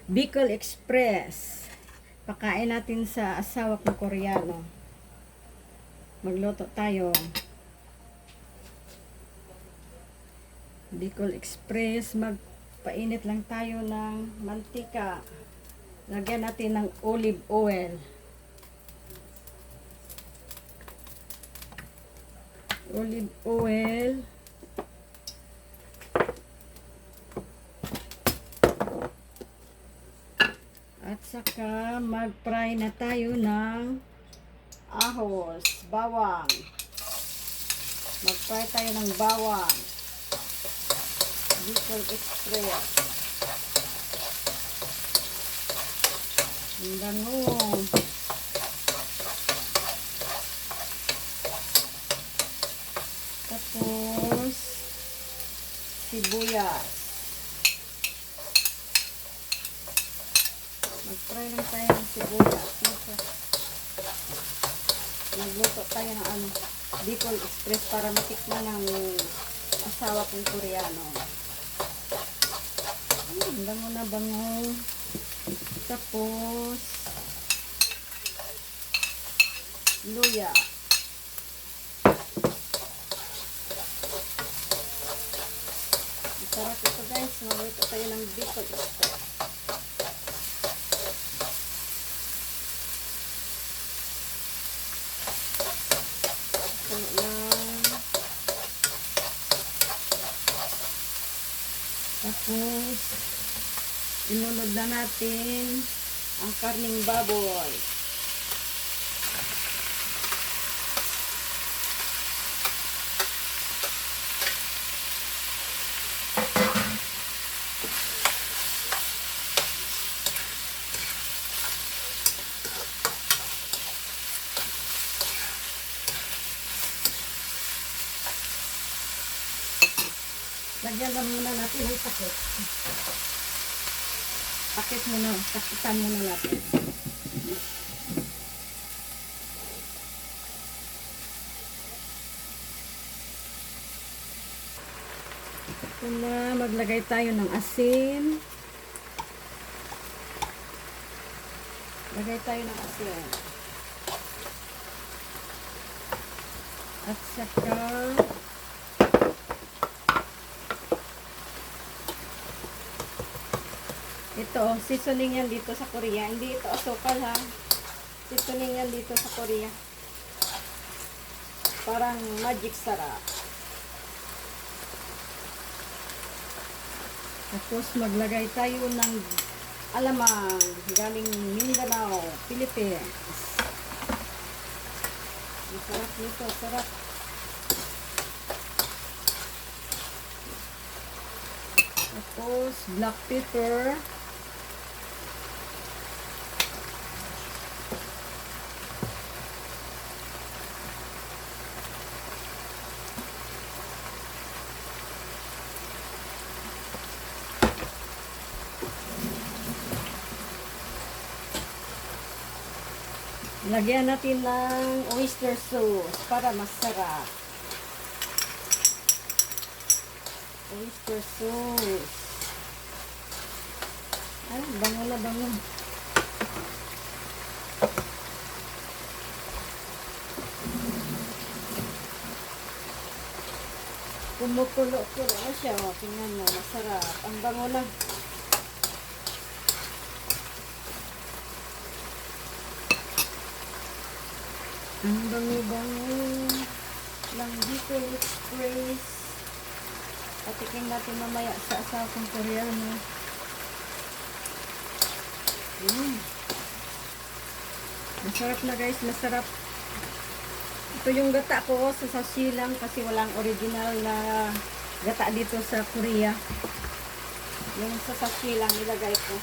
Bicol Express. Pakain natin sa asawa kong Koreano. Magluto tayo. Bicol Express. Magpainit lang tayo ng mantika. Lagyan natin ng olive oil. Olive oil. At saka mag-fry na tayo ng ahos, bawang. Mag-fry tayo ng bawang. Bicol Express. Ang bango. Tapos sibuyas. Mag-fry lang tayo ng sibuyas. Magluto tayo ng Bicol Express para matikman ng asawa kong Koreano. Bango na bango. Tapos luya. Masarap ito guys. Magluto tayo ng Bicol Express. Tapos, inunod na natin ang karning baboy. Lagyan lang muna natin ang takip. Takip muna, takitan muna natin. Ito na, maglagay tayo ng asin. Lagay tayo ng asin. At saka ito, seasoning yan dito sa Korea. Hindi ito asukal ha. Seasoning yan dito sa Korea. Parang magic sarap. Tapos maglagay tayo ng alamang galing Mindanao, Philippines. Masarap nito, sarap. Tapos black pepper. Lagyan natin ng oyster sauce para masarap. Oyster sauce. Ay, bango na bango. Kumukulo-kulo na siya. O, tingnan mo, masarap. Ang bango na. Ang bango-bango ng Bicol Express. Patikin natin mamaya sa asawa kong Koreano. Masarap na guys, masarap. Ito yung gata ko sa sashi lang kasi walang original na gata dito sa Korea. Yung sa sashi lang nilagay ko.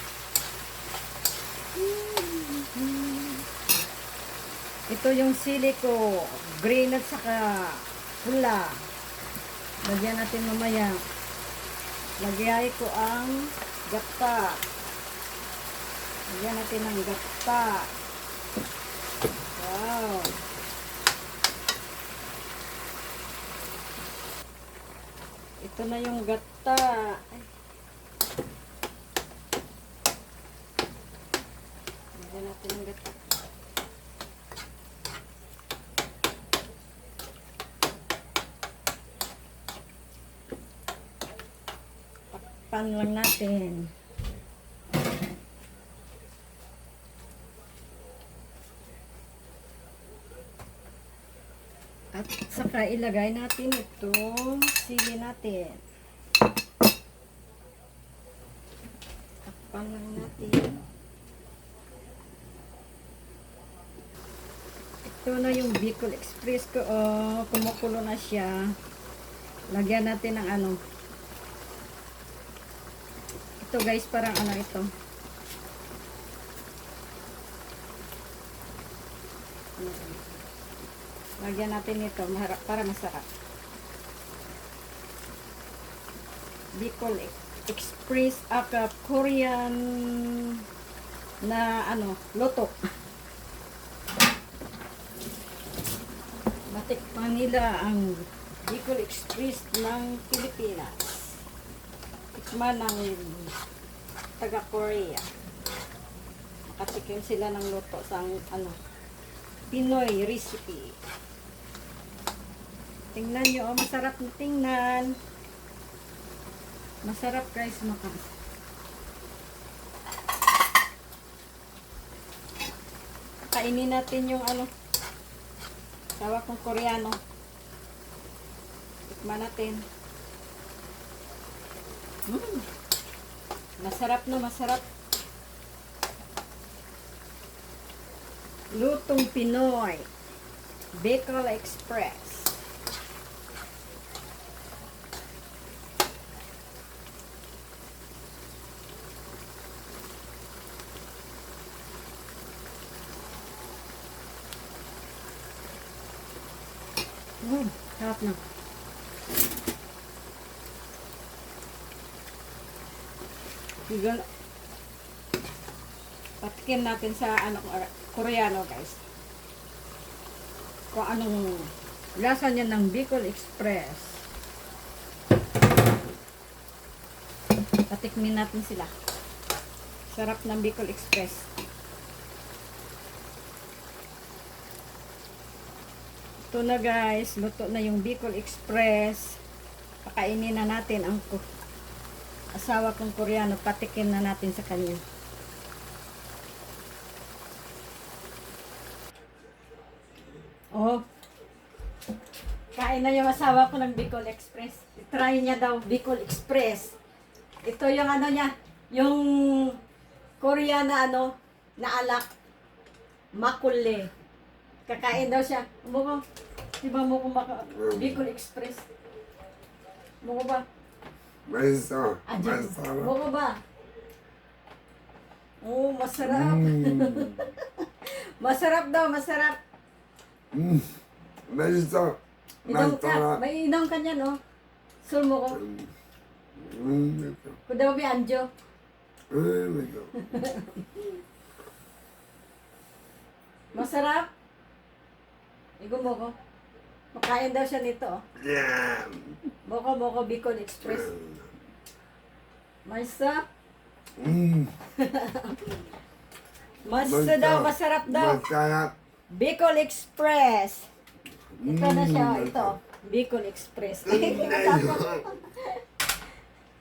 Ito yung sili ko, green at saka pula. Lagyan natin mamaya. Lagyan ko ang gata. Lagyan natin ang gata. Wow. Ito na yung gata. na natin ang gata. Takpan lang natin. At saka ilagay natin itong sili natin. Takpan lang natin. Ito na yung Bicol Express ko. Oh, kumukulo na siya. Lagyan natin ng ano. Ito guys, parang ano ito. Lagyan natin ito para masarap. Bicol Express Korean na ano, luto. Matikman nila ang Bicol Express ng Pilipinas. Tikman ng taga Korea. Makatikim sila ng luto sa ano, Pinoy recipe. Tingnan nyo, oh, masarap na tingnan. Masarap guys, kainin natin yung ano, tawag kong Koreano. Tikman natin. Masarap na, masarap. Lutong Pinoy. Bicol Express. Sarap na. Bigyan. Patikin natin sa ano, Koreano guys. Kung anong lasa niya ng Bicol Express. Patikmin natin sila. Sarap ng Bicol Express. Ito na guys, luto na yung Bicol Express. Pakainin na natin ang asawa kong Koreano. Patikim na natin sa kanya. Oh, kain na yung asawa ko ng Bicol Express. Try niya daw Bicol Express. Ito yung ano niya, yung Korea na ano, na alak, makule. Kakain daw siya. Muko, diba mo kung Bicol Express? Muko ba? Masarap. Muko ba? Oh, masarap. Masarap daw, masarap. Masarap. Inom ka, may inom ka niya, no? Sul mo ko. Kudaw bi anjo. Masarap. Igom mo ko. Makain daw siya nito, oh. Yeah. Moko Bicol Express. Masarap. Masarap daw. Masarap. Bicol Express. Ito na siya, ito. Bicol Express.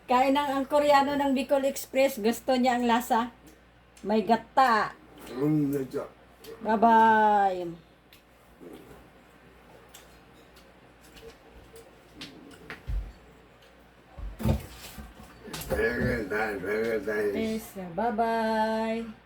Kain ang Koreano ng Bicol Express. Gusto niya ang lasa. May gata. Bye-bye. Very good. Bye-bye.